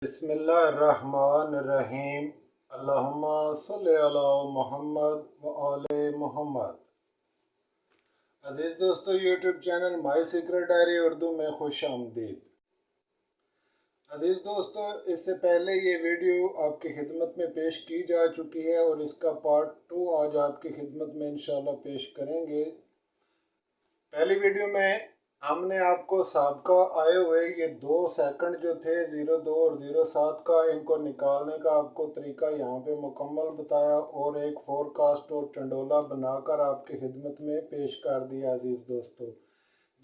बिस्मिल्लाहिर्रहमानिर्रहीम। अल्लाहुम्मा सल्लि अला मुहम्मद व आले मुहम्मद। अजीज़ दोस्तों, YouTube channel my secret diary Urdu में खुश आमदीद। अजीज़ दोस्तों, इससे पहले ये वीडियो आपकी खिदमत में पेश की जा चुकी है और इसका पार्ट 2 आज आपकी खिदमत में इंशाल्लाह पेश करेंगे। पहली वीडियो में हमने आपको साबका आए हुए ये 2 सेकंड जो थे 02 और 07 का, इनको निकालने का आपको तरीका यहाँ पे मुकम्मल बताया और एक फोरकास्ट और टंडोला बनाकर आपकी खिदमत में पेश कर दिया। अजीज़ दोस्तों,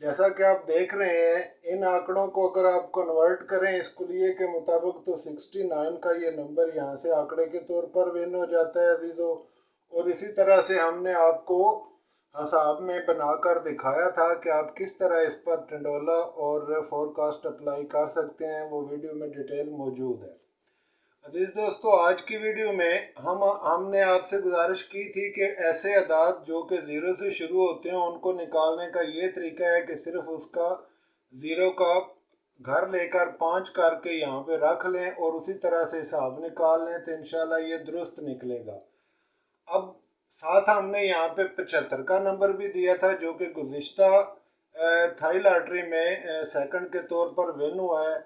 जैसा कि आप देख रहे हैं, इन आंकड़ों को अगर आप कन्वर्ट करें इस कुलिये के मुताबिक तो 69 का ये नंबर यहाँ से आंकड़े के तौर पर विन हो जाता है अजीज़ों। और इसी तरह से हमने आपको हिसाब में बनाकर दिखाया था कि आप किस तरह इस पर टंडोला और फोरकास्ट अप्लाई कर सकते हैं, वो वीडियो में डिटेल मौजूद है। अजीज़ दोस्तों, आज की वीडियो में हमने आपसे गुजारिश की थी कि ऐसे अदाद जो कि 0 से शुरू होते हैं उनको निकालने का ये तरीका है कि सिर्फ उसका 0 का घर लेकर 5 करके यहाँ पे रख लें और उसी तरह से हिसाब निकाल लें तो इंशाल्लाह ये दुरुस्त निकलेगा। अब साथ हमने यहाँ पे 75 का नंबर भी दिया था जो कि गुज़िश्ता थाई लॉटरी में सेकंड के तौर पर विन हुआ है।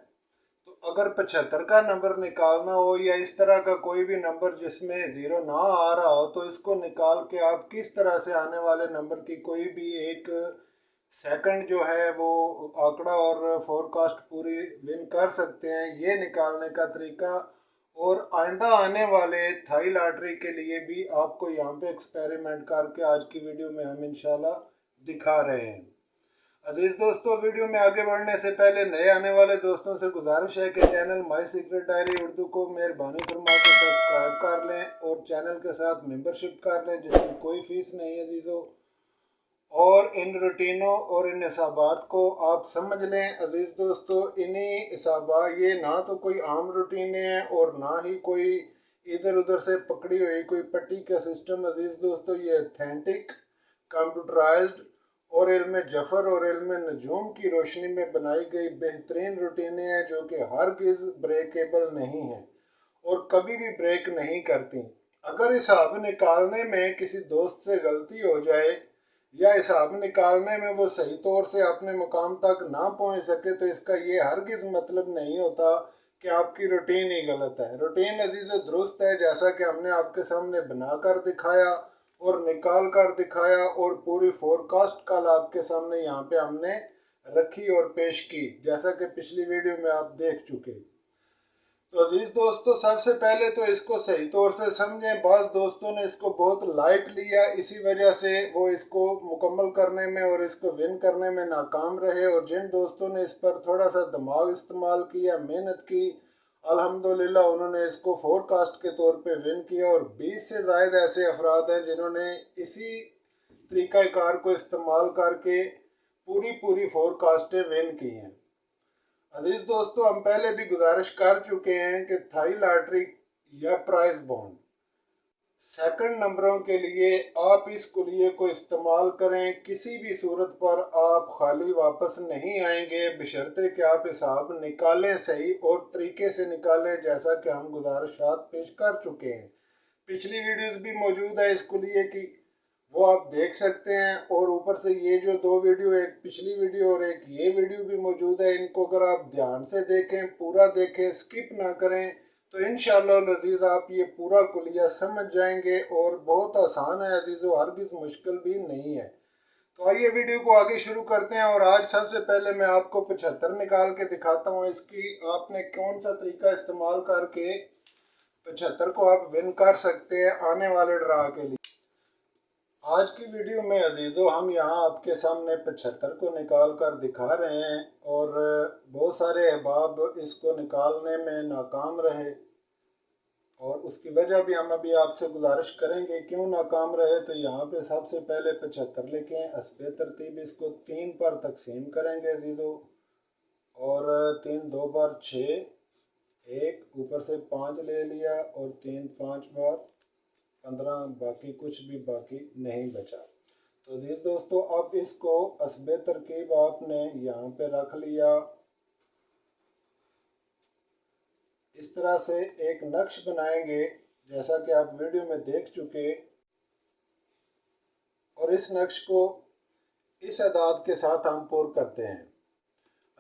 तो अगर 75 का नंबर निकालना हो या इस तरह का कोई भी नंबर जिसमें 0 ना आ रहा हो तो इसको निकाल के आप किस तरह से आने वाले नंबर की कोई भी एक सेकंड जो है वो आंकड़ा और फोरकास्ट पूरी विन कर सकते हैं, ये निकालने का तरीका और आइंदा आने वाले थाई लॉटरी के लिए भी आपको यहाँ पे एक्सपेरिमेंट करके आज की वीडियो में हम इंशाल्लाह दिखा रहे हैं। अजीज दोस्तों, वीडियो में आगे बढ़ने से पहले नए आने वाले दोस्तों से गुजारिश है कि channel my secret diary Urdu को मेहरबानी फरमा के सब्सक्राइब कर लें और चैनल के साथ मेंबरशिप कर लें जिसमें कोई फीस नहीं है अजीज़ों। और इन रूटीनों और इन हिसाबात को आप समझ लें अजीज़ दोस्तों। इन्हीं हिसाबा ये ना तो कोई आम रूटीन है और ना ही कोई इधर उधर से पकड़ी हुई कोई पट्टी का सिस्टम। अजीज़ दोस्तों, ये ऑथेंटिक कंप्यूटराइज्ड और इल्म जफर और इल्म नजूम की रोशनी में बनाई गई बेहतरीन रूटीनें हैं जो कि हरगिज़ ब्रेकेबल नहीं हैं और कभी भी ब्रेक नहीं करती। अगर हिसाब निकालने में किसी दोस्त से गलती हो जाए या हिसाब निकालने में वो सही तौर से अपने मुकाम तक ना पहुंच सके तो इसका ये हरगिज़ मतलब नहीं होता कि आपकी रूटीन ही गलत है। रूटीन अजीज़ दुरुस्त है जैसा कि हमने आपके सामने बनाकर दिखाया और निकाल कर दिखाया और पूरी फोरकास्ट कल आपके सामने यहाँ पे हमने रखी और पेश की जैसा कि पिछली वीडियो में आप देख चुके। तो अजीज दोस्तों, सबसे पहले तो इसको सही तौर से समझें। बाज़ दोस्तों ने इसको बहुत लाइट लिया, इसी वजह से वो इसको मुकम्मल करने में और इसको विन करने में नाकाम रहे और जिन दोस्तों ने इस पर थोड़ा सा दिमाग इस्तेमाल किया, मेहनत की, अल्हम्दुलिल्लाह उन्होंने इसको फोरकास्ट के तौर पे विन किया। और 20 से ज़ायद ऐसे अफराद हैं जिन्होंने इसी तरीक़ाकार को इस्तेमाल करके पूरी फोरकास्टें विन की हैं। अजीज दोस्तों, हम पहले भी गुजारिश कर चुके हैं कि थाई लॉटरी या प्राइज बॉन्ड सेकंड नंबरों के लिए आप इस कुलिये को इस्तेमाल करें। किसी भी सूरत पर आप खाली वापस नहीं आएंगे बशर्ते कि आप हिसाब निकालें सही और तरीके से निकालें जैसा कि हम गुजारिशात पेश कर चुके हैं। पिछली वीडियोस भी मौजूद है इस कुलिये की, वो आप देख सकते हैं। और ऊपर से ये जो 2 वीडियो, एक पिछली वीडियो और एक ये वीडियो भी मौजूद है, इनको अगर आप ध्यान से देखें, पूरा देखें, स्किप ना करें तो इंशाअल्लाह अज़ीज़ आप ये पूरा कुलिया समझ जाएंगे। और बहुत आसान है अजीज़ों, हरगिज़ मुश्किल भी नहीं है। तो आइए वीडियो को आगे शुरू करते हैं। और आज सबसे पहले मैं आपको 75 निकाल के दिखाता हूँ। इसकी आपने कौन सा तरीका इस्तेमाल करके 75 को आप विन कर सकते हैं आने वाले ड्रा के लिए। आज की वीडियो में अजीज़ों हम यहाँ आपके सामने 75 को निकाल कर दिखा रहे हैं और बहुत सारे अहबाब इसको निकालने में नाकाम रहे और उसकी वजह भी हम अभी आपसे गुजारिश करेंगे क्यों नाकाम रहे। तो यहाँ पे सबसे पहले 75 लिखें, हस्बे तरतीब इसको 3 पर तकसीम करेंगे अजीज़ों और 3 2 बार 6, 1 ऊपर से 5 ले लिया और 3 5 बार 15, बाकी कुछ भी बाकी नहीं बचा। तो अजीज दोस्तों, अब इसको हस्बे तरकीब आपने यहाँ पे रख लिया इस तरह से एक नक्श बनाएंगे जैसा कि आप वीडियो में देख चुके, और इस नक्श को इस अदाद के साथ हम पुर करते हैं।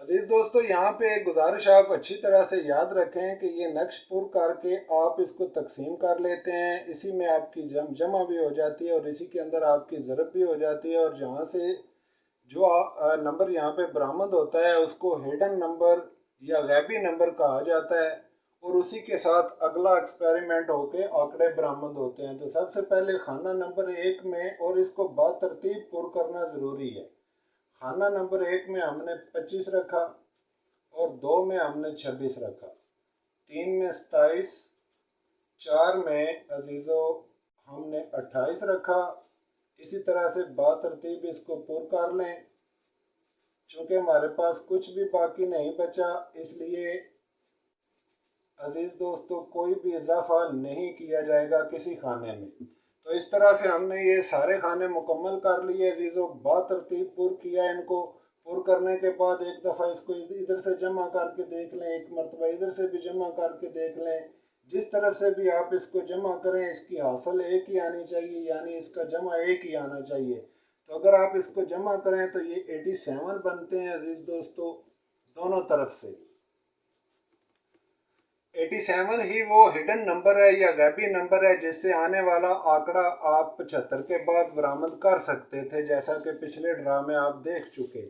अजीज दोस्तों, यहाँ पे एक गुजारिश आप अच्छी तरह से याद रखें कि ये नक्श पुर करके आप इसको तकसीम कर लेते हैं, इसी में आपकी जमा भी हो जाती है और इसी के अंदर आपकी ज़रब भी हो जाती है, और जहाँ से जो नंबर यहाँ पे बरामद होता है उसको हिडन नंबर या गैबी नंबर कहा जाता है, और उसी के साथ अगला एक्सपेरिमेंट होके आंकड़े बरामद होते हैं। तो सबसे पहले खाना नंबर 1 में, और इसको बातरतीब पुर करना ज़रूरी है। खाना नंबर 1 में हमने 25 रखा, और 2 में हमने 26 रखा, 3 में 27, 4 में अजीज़ों हमने 28 रखा। इसी तरह से बातरतीब इसको पुर कर लें। चूँकि हमारे पास कुछ भी बाकी नहीं बचा, इसलिए अजीज़ दोस्तों कोई भी इजाफा नहीं किया जाएगा किसी खाने में। तो इस तरह से हमने ये सारे खाने मुकम्मल कर लिए अजीज़ों, बातरतीब पुर किया। इनको पुर करने के बाद एक दफ़ा इसको इधर से जमा करके देख लें, एक मरतबा इधर से भी जमा करके देख लें। जिस तरफ से भी आप इसको जमा करें इसकी हासिल एक ही आनी चाहिए, यानी इसका जमा एक ही आना चाहिए। तो अगर आप इसको जमा करें तो ये 87 बनते हैं अजीज़ दोस्तों, दोनों तरफ से। 87 ही वो हिडन नंबर है या गैबी नंबर है जिससे आने वाला आंकड़ा आप 75 के बाद बरामद कर सकते थे, जैसा कि पिछले ड्रा में आप देख चुके।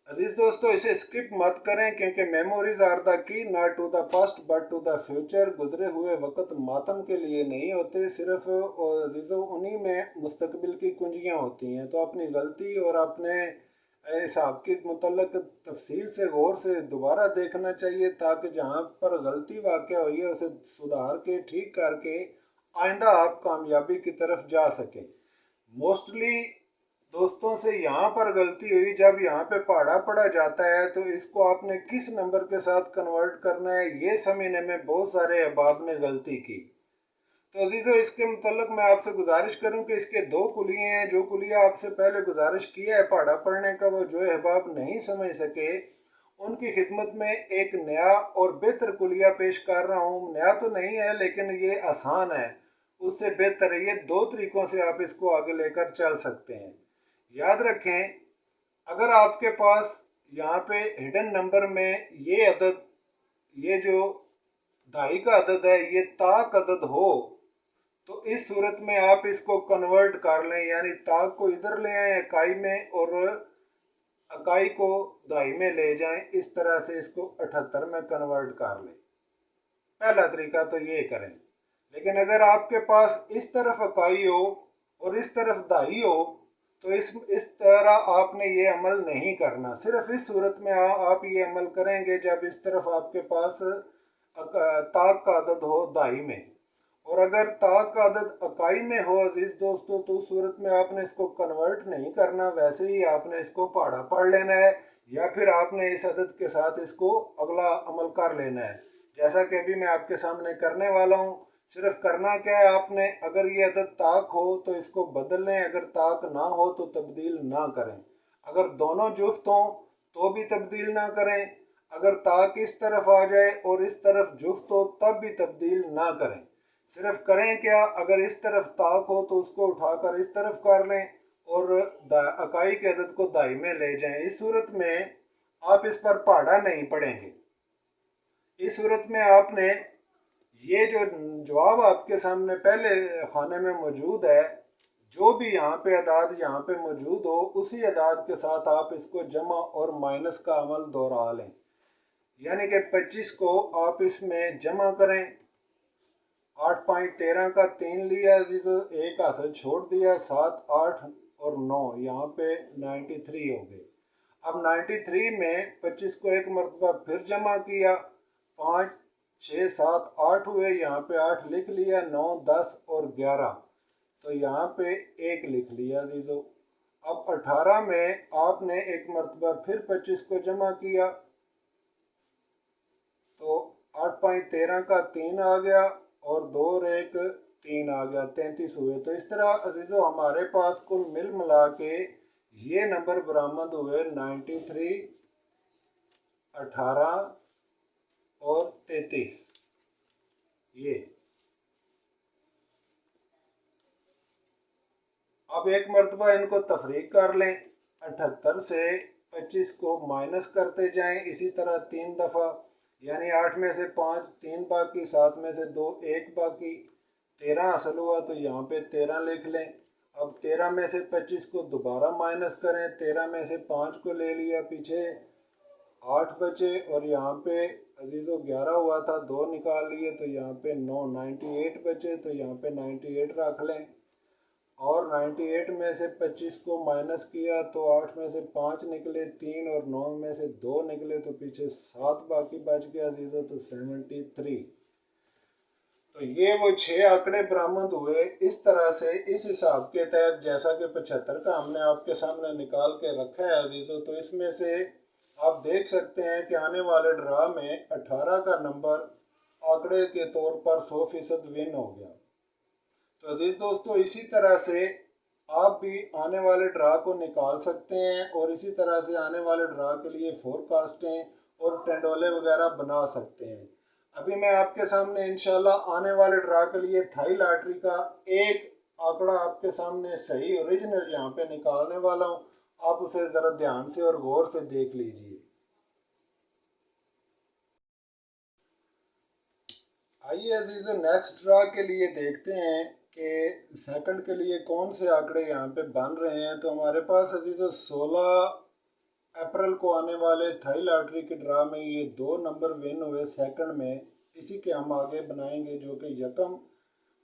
अजीज दोस्तों, इसे स्किप मत करें क्योंकि memories are the key not to the past but to the future. गुजरे हुए वक्त मातम के लिए नहीं होते, सिर्फ अजीजों उन्हीं में मुस्तकबिल की कुंजियाँ होती हैं। तो अपनी गलती और अपने हिसाब के मुतल्लक तफसील से गौर से दोबारा देखना चाहिए, ताकि जहाँ पर गलती वाक़या हुई है उसे सुधार के ठीक करके आइंदा आप कामयाबी की तरफ जा सकें। मोस्टली दोस्तों से यहाँ पर गलती हुई, जब यहाँ पे पहाड़ा पड़ा जाता है तो इसको आपने किस नंबर के साथ कन्वर्ट करना है ये समझने में बहुत सारे अहबाब ने गलती की। तो अजीज़ों, इसके मुतल्लक मैं आपसे गुजारिश करूं कि इसके दो कुलिये हैं। जो कुलिया आपसे पहले गुजारिश किया है पढ़ा पढ़ने का, वो जो अहबाब नहीं समझ सके उनकी खिदमत में एक नया और बेहतर कुलिया पेश कर रहा हूं। नया तो नहीं है लेकिन ये आसान है, उससे बेहतर है। ये दो तरीक़ों से आप इसको आगे लेकर चल सकते हैं। याद रखें, अगर आपके पास यहाँ पे हिडन नंबर में ये अदद, ये जो दहाई का अदद है, ये ताक अदद हो तो इस सूरत में आप इसको कन्वर्ट कर लें, यानी ताक को इधर ले आए इकाई में और इकाई को दहाई में ले जाएं। इस तरह से इसको 78 में कन्वर्ट कर लें। पहला तरीका तो ये करें। लेकिन अगर आपके पास इस तरफ इकाई हो और इस तरफ दहाई हो तो इस तरह आपने ये अमल नहीं करना। सिर्फ इस सूरत में आप ये अमल करेंगे जब इस तरफ आपके पास ताक का अदद हो दहाई में, और अगर ताक का अदद इकाई में हो अजीज दोस्तों तो उस सूरत में आपने इसको कन्वर्ट नहीं करना, वैसे ही आपने इसको पढ़ा पढ़ लेना है, या फिर आपने इस अदद के साथ इसको अगला अमल कर लेना है, जैसा कि अभी मैं आपके सामने करने वाला हूँ। सिर्फ करना क्या है, आपने अगर ये अदद ताक हो तो इसको बदल लें, अगर ताक ना हो तो तब्दील ना करें। अगर दोनों जुफ्त हों तो भी तब्दील ना करें। अगर ताक इस तरफ आ जाए और इस तरफ जुफ्त हो तब भी तब्दील ना करें। सिर्फ करें क्या, अगर इस तरफ ताक हो तो उसको उठाकर इस तरफ कर लें और इकाई के अदद को दाई में ले जाएं। इस सूरत में आप इस पर पहाड़ा नहीं पड़ेंगे। इस सूरत में आपने ये जो जवाब आपके सामने पहले खाने में मौजूद है, जो भी यहाँ पे अदाद यहाँ पे मौजूद हो उसी अदाद के साथ आप इसको जमा और माइनस का अमल दोहरा लें। यानी कि 25 को आप इसमें जमा करें। 8.13 का 3 लिया अजीजों, एक हासिल छोड़ दिया, 7, 8 और 9 यहाँ पे 93 हो गए। अब 93 में 25 को एक मरतबा फिर जमा किया, 5, 6, 7, 8 हुए, यहाँ पे 8 लिख लिया, 9, 10 और 11, तो यहाँ पे 1 लिख लिया अजीजों। अब 18 में आपने एक मरतबा फिर 25 को जमा किया तो 8.13 का 3 आ गया और 2 और 1 3 आ गया, 33 हुए। तो इस तरह अजीजों हमारे पास कुल मिल मिला के ये नंबर बरामद हुए 93, 18 और 33। ये। अब एक मरतबा इनको तफरीक कर लें। 78 से 25 को माइनस करते जाएं इसी तरह 3 दफ़ा, यानी 8 में से 5 3 बाकी, 7 में से 2 1 बाकी, 13 हासिल हुआ तो यहाँ पे 13 लिख लें। अब 13 में से 25 को दोबारा माइनस करें, 13 में से 5 को ले लिया पीछे, 8 बचे और यहाँ पे अजीज़ो 11 हुआ था, 2 निकाल लिए तो यहाँ पे 9 98 बचे, तो यहाँ पे 98 रख लें। और 98 में से 25 को माइनस किया तो 8 में से 5 निकले 3 और 9 में से 2 निकले तो पीछे 7 बाकी बच गया अजीज़ो, तो 73। तो ये वो 6 आंकड़े बरामद हुए। इस तरह से इस हिसाब के तहत जैसा कि 75 का हमने आपके सामने निकाल के रखा है अजीज़ो, तो इसमें से आप देख सकते हैं कि आने वाले ड्रा में 18 का नंबर आंकड़े के तौर पर 100% विन हो गया। तो अजीज़ दोस्तों, इसी तरह से आप भी आने वाले ड्रा को निकाल सकते हैं और इसी तरह से आने वाले ड्रा के लिए फोरकास्टें और टेंडोले वगैरह बना सकते हैं। अभी मैं आपके सामने इंशाल्लाह आने वाले ड्रा के लिए थाई लॉटरी का एक आंकड़ा आपके सामने सही ओरिजिनल यहाँ पे निकालने वाला हूँ। आप उसे ज़रा ध्यान से और गौर से देख लीजिए। आइए अजीज़, नेक्स्ट ड्रा के लिए देखते हैं कि सेकंड के लिए कौन से आंकड़े यहाँ पे बन रहे हैं। तो हमारे पास अजीज़ 16 अप्रैल को आने वाले थाई लॉटरी के ड्रा में ये 2 नंबर विन हुए सेकंड में। इसी के हम आगे बनाएंगे जो कि 1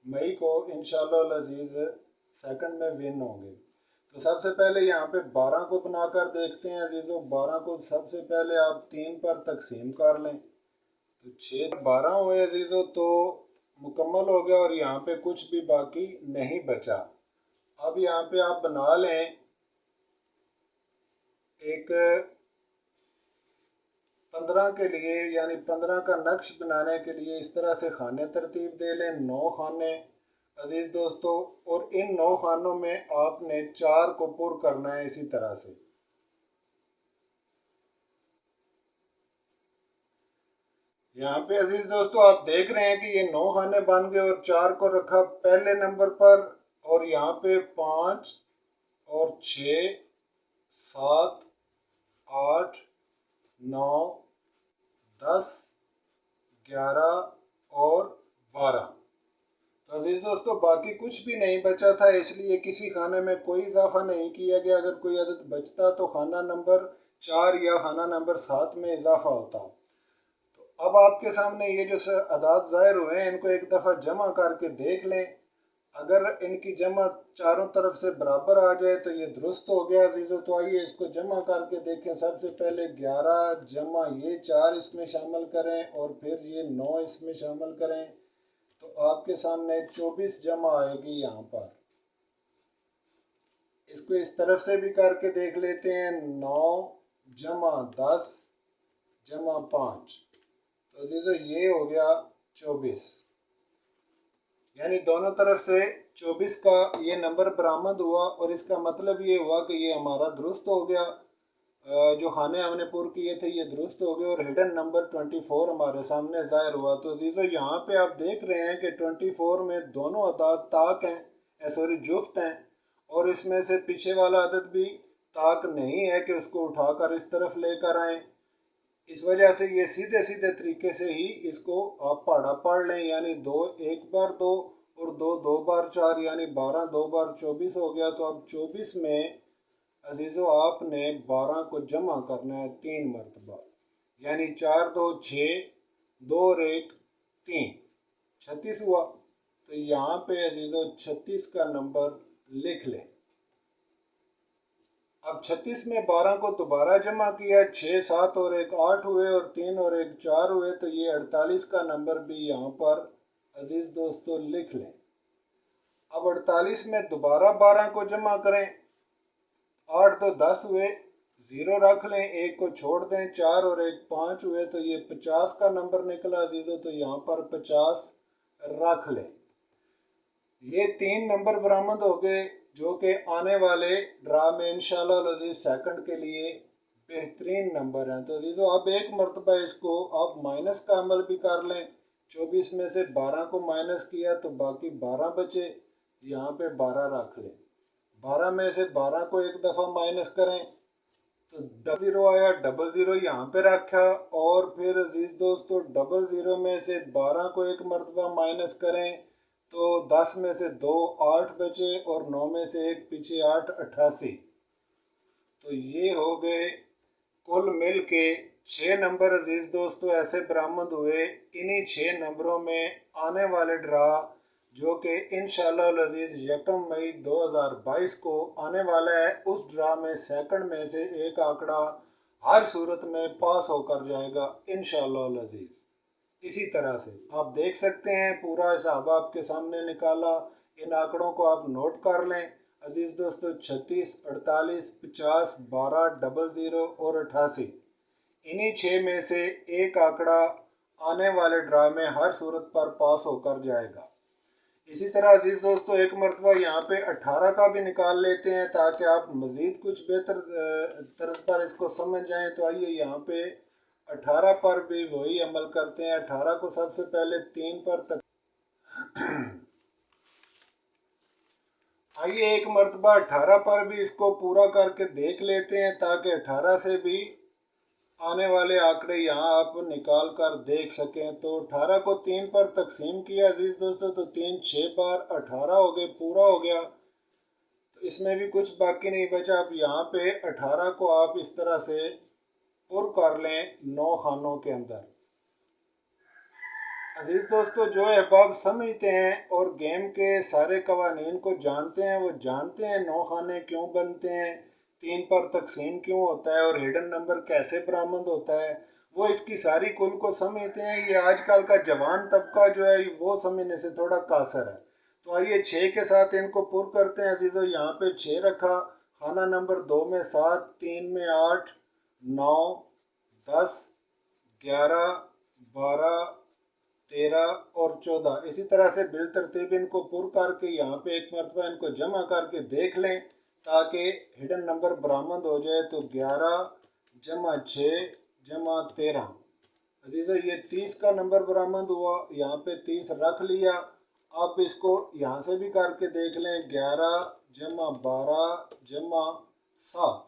मई को इंशाअल्लाह अजीज़ सेकंड में विन होंगे। तो सबसे पहले यहाँ पे 12 को बनाकर देखते हैं अजीज़ों। 12 को सबसे पहले आप 3 पर तकसीम कर लें तो 6 12 हुए अजीज़ों, तो मुकम्मल हो गया और यहाँ पे कुछ भी बाकी नहीं बचा। अब यहाँ पे आप बना लें एक 15 के लिए, यानी 15 का नक्श बनाने के लिए इस तरह से खाने तरतीब दे लें, 9 खाने अजीज़ दोस्तों, और इन 9 खानों में आपने 4 को पुर करना है इसी तरह से। यहाँ पे अजीज़ दोस्तों आप देख रहे हैं कि ये 9 खाने बन गए और 4 को रखा पहले नंबर पर, और यहाँ पे 5 और 6 7 8 9 10 11 और 12। तो अजीज़ दोस्तों बाकी कुछ भी नहीं बचा था, इसलिए किसी खाने में कोई इजाफा नहीं किया गया। अगर कोई अदद बचता तो खाना नंबर 4 या खाना नंबर 7 में इजाफा होता। तो अब आपके सामने ये जो अदाद ज़ाहिर हुए हैं इनको एक दफ़ा जमा करके देख लें। अगर इनकी जमा चारों तरफ से बराबर आ जाए तो ये दुरुस्त हो गया अजीज़ों। तो आइए इसको जमा करके देखें। सबसे पहले 11 जमा ये 4 इसमें शामिल करें और फिर ये 9 इसमें शामिल करें तो आपके सामने 24 जमा आएगी यहाँ पर। इसको इस तरफ से भी करके देख लेते हैं। 9 जमा 10 जमा 5, तो अजीज़ों ये हो गया 24, यानी दोनों तरफ से 24 का ये नंबर बरामद हुआ। और इसका मतलब ये हुआ कि ये हमारा दुरुस्त हो गया। जो खाने हमने पुर किए थे ये दुरुस्त हो गए और हिडन नंबर 24 हमारे सामने ज़ाहिर हुआ। तो अजीज़ों यहाँ पे आप देख रहे हैं कि 24 में दोनों अदाद ताक हैं, सॉरी जुफ्त हैं, और इसमें से पीछे वाला अदद भी ताक नहीं है कि उसको उठाकर इस तरफ लेकर आएँ। इस वजह से ये सीधे सीधे तरीके से ही इसको आप पढ़ा पढ़ लें, यानी 2 एक बार 2 और 2 दो बार 4, यानी 12 2 बार 24 हो गया। तो अब 24 में अजीज़ों आपने 12 को जमा करना है 3 मरतबा, यानी 4 2 6 2 और 1 3, 36 हुआ। तो यहाँ पे अजीज़ों 36 का नंबर लिख लें। अब 36 में 12 को दोबारा जमा किया, 6 7 और 1 8 हुए और 3 और 1 4 हुए, तो ये 48 का नंबर भी यहाँ पर अजीज़ दोस्तों लिख लें। अब 48 में दोबारा 12 को जमा करें, 8 तो 10 हुए, 0 रख लें, 1 को छोड़ दें, 4 और 1 5 हुए, तो ये 50 का नंबर निकला अजीज़ों। तो यहाँ पर 50 रख लें। ये 3 नंबर बरामद हो गए जो कि आने वाले ड्रा में इंशाल्लाह अज़ीज़ सेकंड के लिए बेहतरीन नंबर हैं। तो अजीज़ों अब एक मरतबा इसको आप माइनस का अमल भी कर लें। 24 में से 12 को माइनस किया तो बाकी 12 बचे, यहाँ पे 12 रख लें। 12 में से 12 को एक दफ़ा माइनस करें तो 00 आया, 00 यहाँ पे रखा, और फिर अजीज दोस्तों 00 में से 12 को एक मरतबा माइनस करें तो 10 में से 2 8 बचे, और 9 में से एक पीछे 8 88। तो ये हो गए कुल मिल के 6 नंबर अजीज दोस्तों ऐसे बरामद हुए। इन्हीं 6 नंबरों में आने वाले ड्रा जो कि इंशाअल्लाह अजीज 1 मई 2022 को आने वाला है, उस ड्रा में सेकंड में से एक आंकड़ा हर सूरत में पास होकर जाएगा इंशाअल्लाह अजीज। इसी तरह से आप देख सकते हैं पूरा हिसाब आपके सामने निकाला। इन आंकड़ों को आप नोट कर लें अजीज दोस्तों, 36, 48, 50, 12, 00 और 88। इन्हीं 6 में से एक आंकड़ा आने वाले ड्रा में हर सूरत पर पास होकर जाएगा। इसी तरह अजीज दोस्तों एक मरतबा यहाँ पे 18 का भी निकाल लेते हैं ताकि आप मज़ीद कुछ बेहतर तर्ज पर इसको समझ जाएं। तो आइए यहाँ पे 18 पर भी वही अमल करते हैं। 18 को सबसे पहले 3 पर तक आइए एक मरतबा 18 पर भी इसको पूरा करके देख लेते हैं ताकि 18 से भी आने वाले आंकड़े यहाँ आप निकाल कर देख सकें। तो 18 को 3 पर तकसीम किया अजीज दोस्तों, तो 3 6 बार 18 हो गए, पूरा हो गया। तो इसमें भी कुछ बाकी नहीं बचा। अब यहाँ पे 18 को आप इस तरह से पुर कर लें 9 खानों के अंदर। अजीज दोस्तों जो अहबाब समझते हैं और गेम के सारे कवानीन को जानते हैं वो जानते हैं 9 खाने क्यों बनते हैं, 3 पर तकसीम क्यों होता है और हिडन नंबर कैसे बरामद होता है, वो इसकी सारी कुल को समझते हैं। ये आजकल का जवान तबका जो है वो समझने से थोड़ा कासर है। तो आइए 6 के साथ इनको पुर करते हैं अजीज़ों। यहाँ पे 6 रखा, खाना नंबर 2 में 7, 3 में 8, 9, 10, 11, 12, 13 और 14। इसी तरह से बिल तरतीब इनको पुर करके यहाँ पे एक मरतबा इनको जमा करके देख लें ताकि हिडन नंबर बरामद हो जाए। तो 11 जमा 6 जमा 13 अजीज़ों ये 30 का नंबर बरामद हुआ। यहाँ पे 30 रख लिया। अब इसको यहाँ से भी करके देख लें, 11 जमा 12 जमा 7,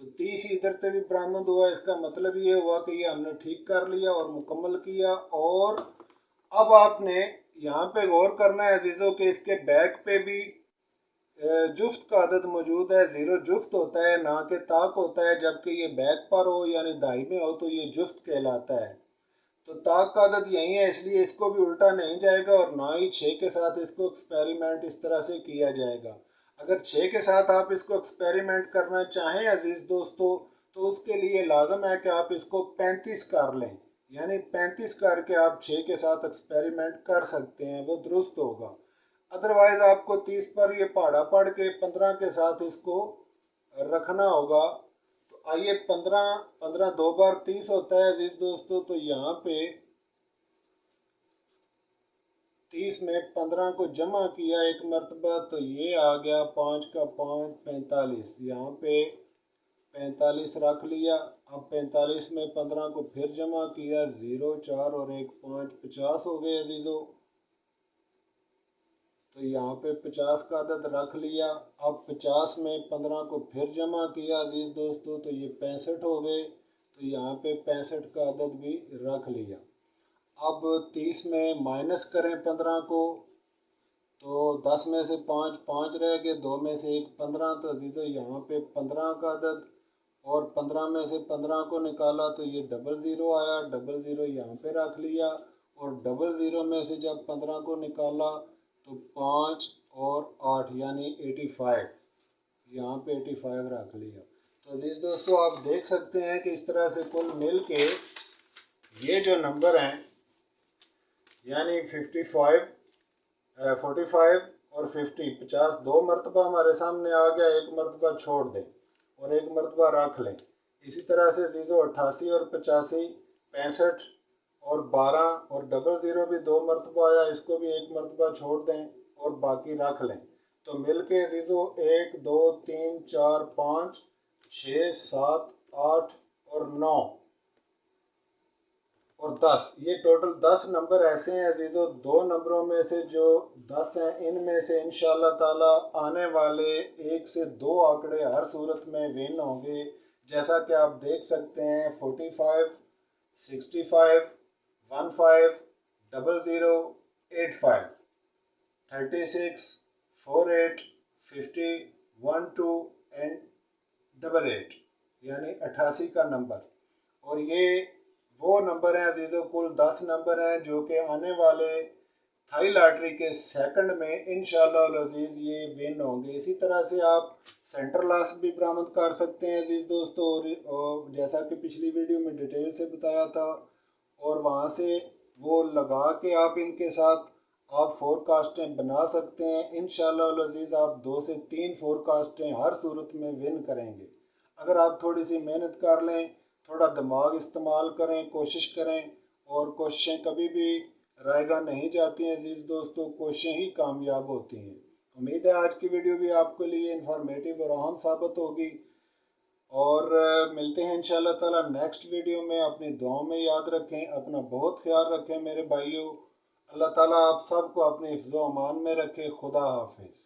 तो 30 इधर से भी बरामद हुआ। इसका मतलब ये हुआ कि ये हमने ठीक कर लिया और मुकम्मल किया। और अब आपने यहाँ पे गौर करना है अजीज़ों कि इसके बैक पे भी जुफ्त का अदद मौजूद है। 0 जुफ्त होता है ना कि ताक होता है, जबकि ये बैक पर हो यानी दाई में हो तो ये जुफ्त कहलाता है। तो ताक का अदद यही है, इसलिए इसको भी उल्टा नहीं जाएगा और ना ही 6 के साथ इसको एक्सपेरिमेंट इस तरह से किया जाएगा। अगर 6 के साथ आप इसको एक्सपेरिमेंट करना चाहें अजीज़ दोस्तों तो उसके लिए लाजम है कि आप इसको 35 कर लें, यानी 35 करके आप 6 के साथ एक्सपेरिमेंट कर सकते हैं, वो दुरुस्त होगा। अदरवाइज़ आपको 30 पर ये पहाड़ा पढ़ के 15 के साथ इसको रखना होगा। तो आइए 15 15 2 बार 30 होता है अजीज दोस्तों। तो यहाँ पे 30 में 15 को जमा किया एक मरतबा तो ये आ गया 5 का 5 45। यहाँ पे 45 रख लिया। अब 45 में 15 को फिर जमा किया, 0 4 और 1 5 50 हो गए अजीज़ों। तो यहाँ पे 50 का अदद रख लिया। अब 50 में 15 को फिर जमा किया अजीज़ दोस्तों तो ये 65 हो गए। तो यहाँ पे 65 का अदद भी रख लिया। अब 30 में माइनस करें 15 को तो 10 में से 5 5 रह गए, 2 में से 1 15। तो अजीज़ों यहाँ पे 15 का अदद और 15 में से 15 को निकाला तो ये 00 आया, 00 यहाँ पे रख लिया। और 00 में से जब 15 को निकाला तो 5 और 8 यानी 85, यहाँ पे 85 रख लिया। तो अजीज़ दोस्तों आप देख सकते हैं कि इस तरह से कुल मिल के ये जो नंबर हैं यानी 45 45 और 50 50 दो मरतबा हमारे सामने आ गया, एक मरतबा छोड़ दें और एक मरतबा रख लें। इसी तरह से अजीज़ों 88 और 85 65 और 12 और 00 भी 2 मरतबा आया, इसको भी एक मरतबा छोड़ दें और बाकी रख लें। तो मिल के अजीज़ों 1 2 3 4 5 6 7 8 और 9 और 10, ये टोटल 10 नंबर ऐसे हैं अजीज़ों, 2 नंबरों में से जो 10 हैं इनमें से इंशाअल्लाह ताला आने वाले 1 से 2 आंकड़े हर सूरत में विन होंगे। जैसा कि आप देख सकते हैं 45, 65, 15, 00, 85, 36, 48, 50, 12 एंड 88 यानी 88 का नंबर। और ये वो नंबर हैं अजीज़ों, कुल 10 नंबर हैं जो कि आने वाले थाई लॉटरी के सेकंड में इंशाअल्लाह अजीज़ ये विन होंगे। इसी तरह से आप सेंटर लास्ट भी बरामद कर सकते हैं अजीज़ दोस्तों, और जैसा कि पिछली वीडियो में डिटेल से बताया था, और वहाँ से वो लगा के आप इनके साथ आप फोरकास्टें बना सकते हैं। इंशाअल्लाह अजीज़ आप 2 से 3 फोरकास्टें हर सूरत में विन करेंगे। अगर आप थोड़ी सी मेहनत कर लें, थोड़ा दिमाग इस्तेमाल करें, कोशिश करें, और कोशिशें कभी भी रायगा नहीं जाती हैं अजीज़ दोस्तों, कोशिशें ही कामयाब होती हैं। उम्मीद है आज की वीडियो भी आपके लिए इंफॉर्मेटिव और अहम साबित होगी, और मिलते हैं इंशाअल्लाह ताला नेक्स्ट वीडियो में। अपनी दुआओं में याद रखें, अपना बहुत ख्याल रखें मेरे भाइयों। अल्लाह ताला आप सबको अपने हिफ्ज़ व अमान में रखे। खुदा हाफिज़।